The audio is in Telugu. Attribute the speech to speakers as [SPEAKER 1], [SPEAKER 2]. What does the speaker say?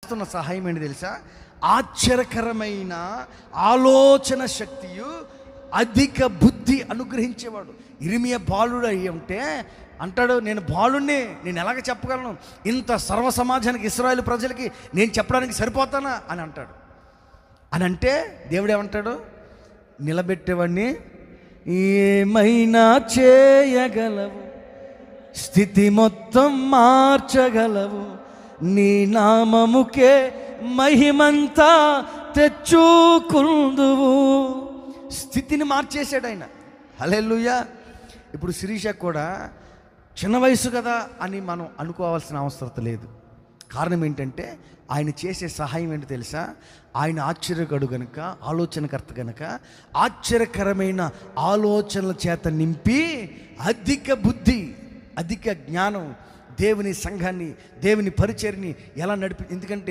[SPEAKER 1] చేస్తున్న సహాయం ఏంటి తెలుసా? ఆశ్చర్యకరమైన ఆలోచన శక్తియు అధిక బుద్ధి అనుగ్రహించేవాడు. ఇర్మియా బాలుడు అయ్యి ఉంటే అంటాడు, నేను బాలుణ్ణి, నేను ఎలాగ చెప్పగలను, ఇంత సర్వ సమాజానికి ఇశ్రాయేలు ప్రజలకి నేను చెప్పడానికి సరిపోతానా అని అంటాడు. అని అంటే దేవుడు ఏమంటాడు? నిలబెట్టేవాడిని ఏమైనా చేయగలవు, స్థితి మొత్తం మార్చగలవు, నీ నామముకే మహిమంతా తెచ్చుకుందువు. స్థితిని మార్చేశాడు ఆయన. హల్లెలూయా. ఇప్పుడు శిరీష కూడా చిన్న వయసు కదా అని మనం అనుకోవాల్సిన అవసరం లేదు. కారణం ఏంటంటే ఆయన చేసే సహాయం ఏంటో తెలుసా? ఆయన ఆశ్చర్యకరుడు గనుక, ఆలోచనకర్త గనుక, ఆశ్చర్యకరమైన ఆలోచనల చేత నింపి అధిక బుద్ధి, అధిక జ్ఞానం, దేవుని సంఘాన్ని, దేవుని పరిచర్ని ఎలా ఎందుకంటే